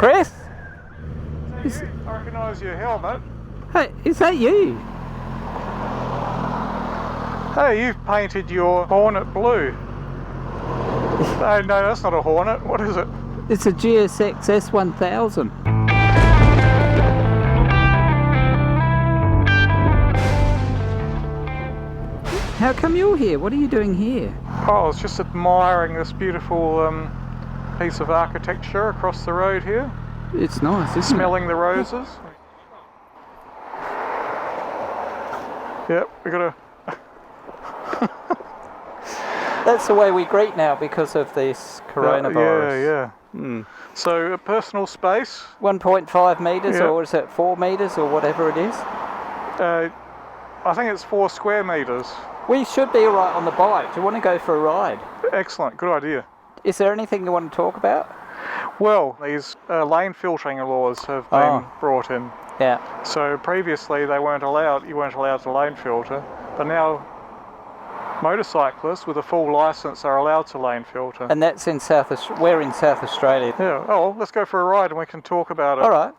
Chris? I recognise your helmet. Hey, is that you? Hey, you've painted your Hornet blue. No, that's not a Hornet. What is it? It's a GSX S1000. How come you're here? What are you doing here? Oh, I was just admiring this beautiful piece of architecture across the road here. It's nice, isn't Smelling the roses. Yep, we got a... That's the way we greet now because of this coronavirus. Yeah. Mm. So, a personal space. 1.5 metres, Yeah. or is it 4 metres, or whatever it is? I think it's 4 square metres. We should be alright on the bike. Do you want to go for a ride? Excellent, good idea. Is there anything you want to talk about? Well, these lane filtering laws have been brought in. Yeah. So previously you weren't allowed to lane filter, but now motorcyclists with a full licence are allowed to lane filter. And that's in we're in South Australia. Yeah. Oh, well, let's go for a ride and we can talk about it. Alright.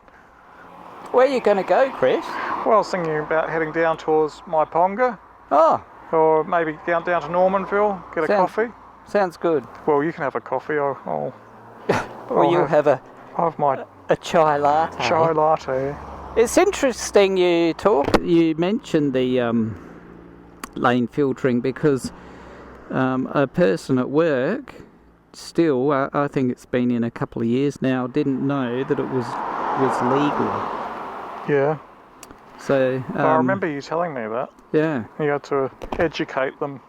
Where are you going to go, Chris? Well, I was thinking about heading down towards Maiponga. Oh. Or maybe down to Normanville, get a coffee. Sounds good. Well, you can have a coffee. Or you'll have a chai latte. Chai latte. It's interesting you mentioned the lane filtering because a person at work still, I think it's been in a couple of years now, didn't know that it was legal. Yeah. So I remember you telling me that. Yeah. You had to educate them.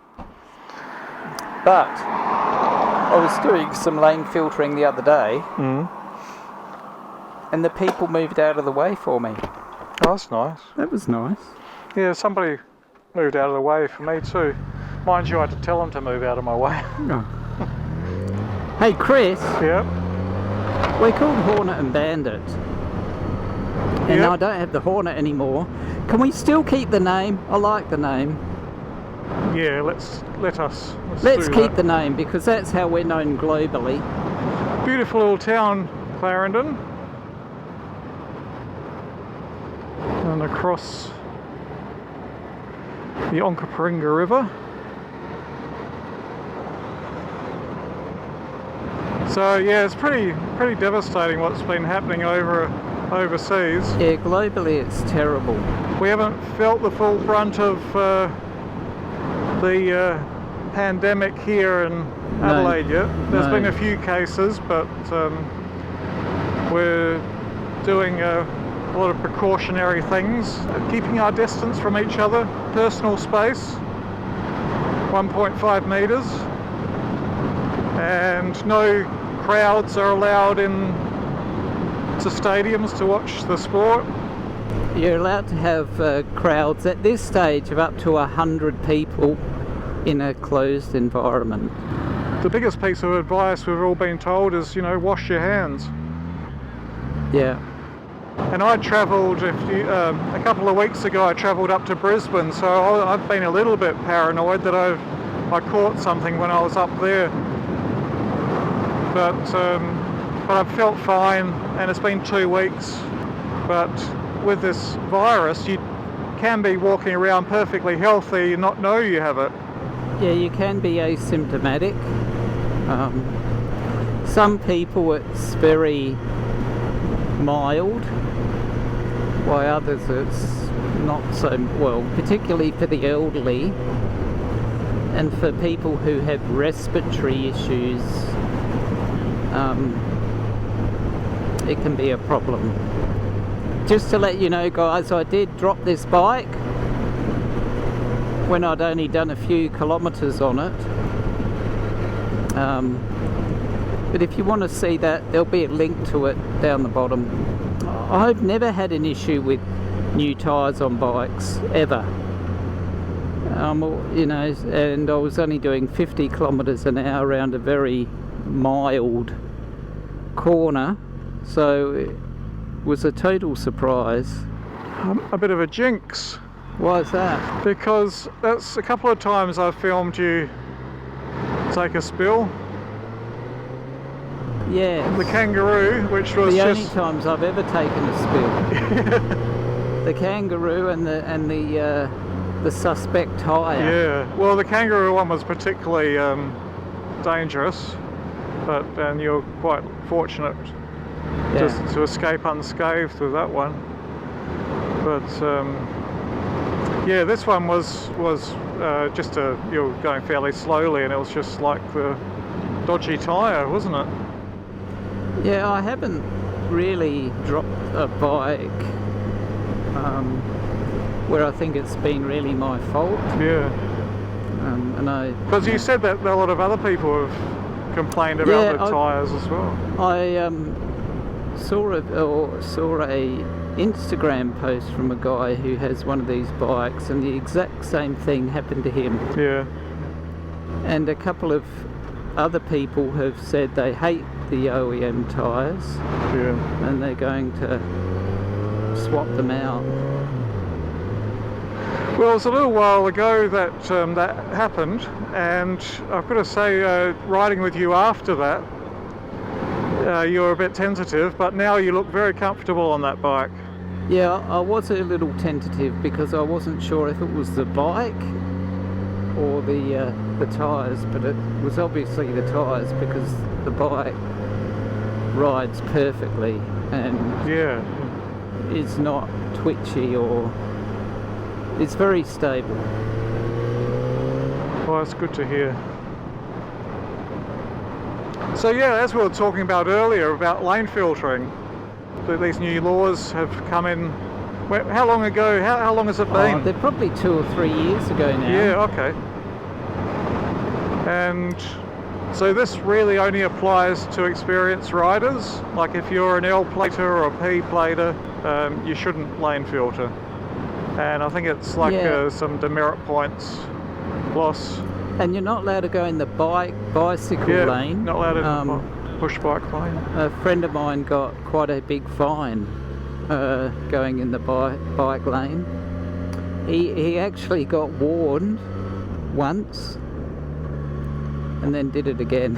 But I was doing some lane filtering the other day, and the people moved out of the way for me. Oh, that's nice. That was nice. Yeah, somebody moved out of the way for me too. Mind you, I had to tell them to move out of my way. Oh. Hey, Chris. Yep. We're called Hornet and Bandit. And I don't have the Hornet anymore. Can we still keep the name? I like the name. Yeah, let's keep the name because that's how we're known globally. Beautiful little town, Clarendon. And across the Onkaparinga River. So yeah, it's pretty devastating what's been happening overseas. Yeah, globally it's terrible. We haven't felt the full brunt of the pandemic here in Adelaide yet. There's been a few cases, but we're doing a lot of precautionary things, keeping our distance from each other, personal space, 1.5 metres, and no crowds are allowed into stadiums to watch the sport. You're allowed to have crowds at this stage of up to 100 people in a closed environment. The biggest piece of advice we've all been told is, wash your hands. Yeah. And I travelled, a couple of weeks ago, I travelled up to Brisbane, so I've been a little bit paranoid that I caught something when I was up there. But I've felt fine, and it's been 2 weeks. But with this virus, you can be walking around perfectly healthy and not know you have it. Yeah, you can be asymptomatic. Some people it's very mild, while others it's not so well, particularly for the elderly and for people who have respiratory issues. It can be a problem. Just to let you know, guys, I did drop this bike when I'd only done a few kilometres on it. But if you want to see that, there'll be a link to it down the bottom. I've never had an issue with new tyres on bikes, ever. And I was only doing 50 kilometres an hour around a very mild corner, so it was a total surprise. A bit of a jinx. Why is that? Because that's a couple of times I've filmed you take a spill. Yeah. The kangaroo, which was the just... only times I've ever taken a spill. The kangaroo and the suspect tyre. Yeah, well, the kangaroo one was particularly dangerous, and you're quite fortunate just to escape unscathed with that one. But yeah, this one was just you were going fairly slowly, and it was just like the dodgy tyre, wasn't it? Yeah, I haven't really dropped a bike where I think it's been really my fault. Yeah. Because you said that a lot of other people have complained about the tyres as well. I saw a Instagram post from a guy who has one of these bikes, and the exact same thing happened to him. Yeah. And a couple of other people have said they hate the OEM tyres. Yeah. And they're going to swap them out. Well, it was a little while ago that that happened, and I've got to say, riding with you after that, you were a bit tentative, but now you look very comfortable on that bike. Yeah, I was a little tentative because I wasn't sure if it was the bike or the tyres, but it was obviously the tyres because the bike rides perfectly and is not twitchy, or it's very stable. Well, that's good to hear. So yeah, as we were talking about earlier about lane filtering, that these new laws have come in. How long ago? How long has it been? They're probably 2 or 3 years ago now. Yeah, okay. And so this really only applies to experienced riders. Like if you're an L plater or a P plater, you shouldn't lane filter. And I think it's like some demerit points loss. And you're not allowed to go in the bicycle lane. Not allowed in push bike lane. A friend of mine got quite a big fine going in the bike lane. He actually got warned once and then did it again.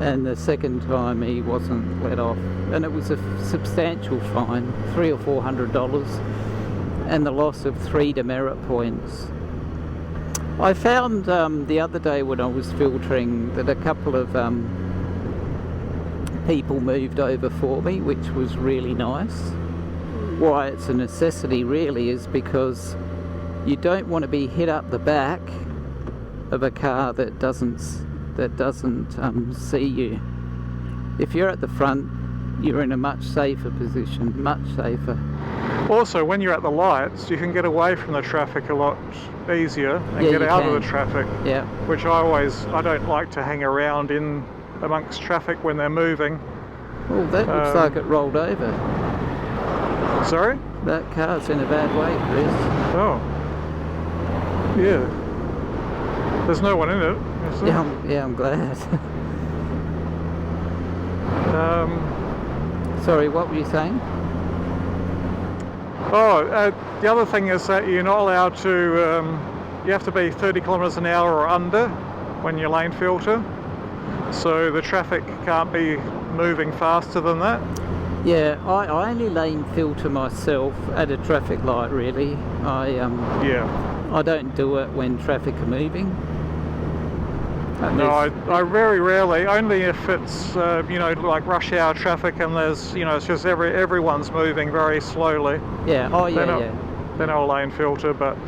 And the second time he wasn't let off. And it was a substantial fine, $300 or $400, and the loss of 3 demerit points. I found the other day when I was filtering that a couple of people moved over for me, which was really nice. Why it's a necessity really is because you don't want to be hit up the back of a car that doesn't see you. If you're at the front, you're in a much safer position, much safer. Also, when you're at the lights, you can get away from the traffic a lot easier and get out of the traffic. Yeah. Which I don't like to hang around in amongst traffic when they're moving. Well, that looks like it rolled over. Sorry? That car's in a bad way, Chris. Oh. Yeah. There's no one in it, is there? Yeah, I'm glad. Sorry, what were you saying? The other thing is that you're not allowed to, you have to be 30 kilometres an hour or under when you lane filter. So the traffic can't be moving faster than that. Yeah, I only lane filter myself at a traffic light really. I don't do it when traffic are moving. No, I very rarely, only if it's, like rush hour traffic and there's, it's just everyone's moving very slowly. Yeah, Then I'll lane filter, but,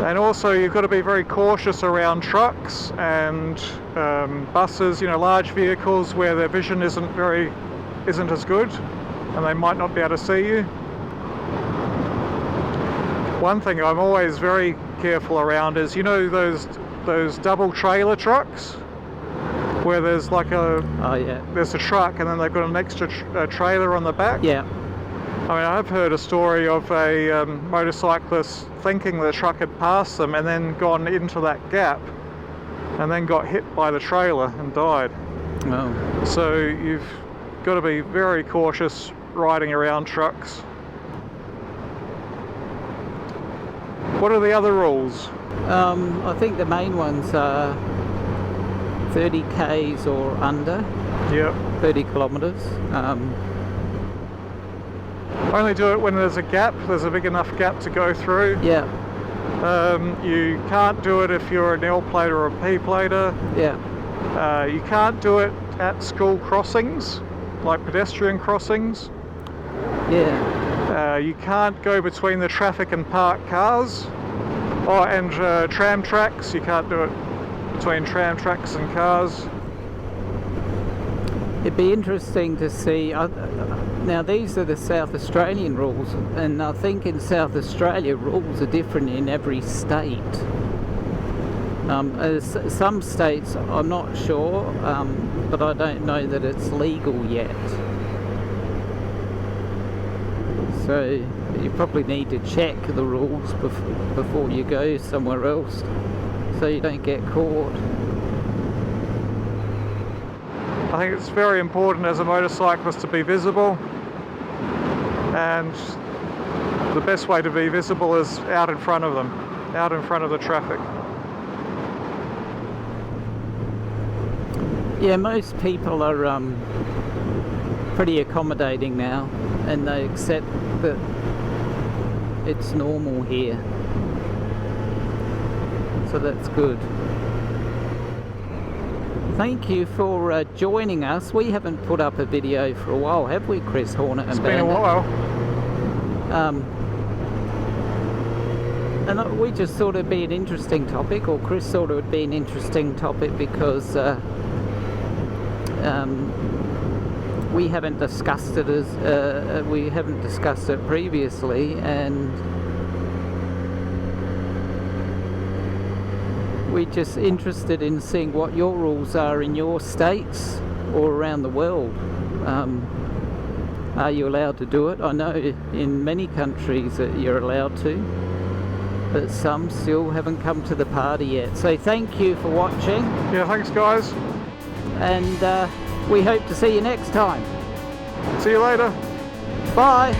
and also you've got to be very cautious around trucks and buses, large vehicles where their vision isn't as good and they might not be able to see you. One thing I'm always very careful around is, those double trailer trucks where there's like there's a truck and then they've got an extra trailer on the back. Yeah. I mean, I've heard a story of a motorcyclist thinking the truck had passed them and then gone into that gap and then got hit by the trailer and died. Oh. So you've got to be very cautious riding around trucks. What are the other rules? I think the main ones are 30 k's or under. Yep. 30 kilometres. Only do it when there's a gap. There's a big enough gap to go through. Yeah. You can't do it if you're an L plate or a P plater. Yeah. You can't do it at school crossings, like pedestrian crossings. Yeah. You can't go between the traffic and parked cars. Oh, and tram tracks. You can't do it between tram tracks and cars. It'd be interesting to see. Now these are the South Australian rules, and I think in South Australia rules are different in every state. Some states I'm not sure, but I don't know that it's legal yet. So you probably need to check the rules before you go somewhere else, so you don't get caught. I think it's very important as a motorcyclist to be visible, and the best way to be visible is out in front of them, out in front of the traffic. Yeah, most people are pretty accommodating now, and they accept that it's normal here, so that's good. Thank you for joining us. We haven't put up a video for a while, have we, Chris, Hornet and Bandit? It's been a while. And we just thought it'd be an interesting topic, or Chris thought it would be an interesting topic, because we haven't discussed it previously, and we're just interested in seeing what your rules are in your states or around the world. Are you allowed to do it? I know in many countries that you're allowed to, but some still haven't come to the party yet. So thank you for watching. Yeah, thanks guys. And we hope to see you next time. See you later. Bye.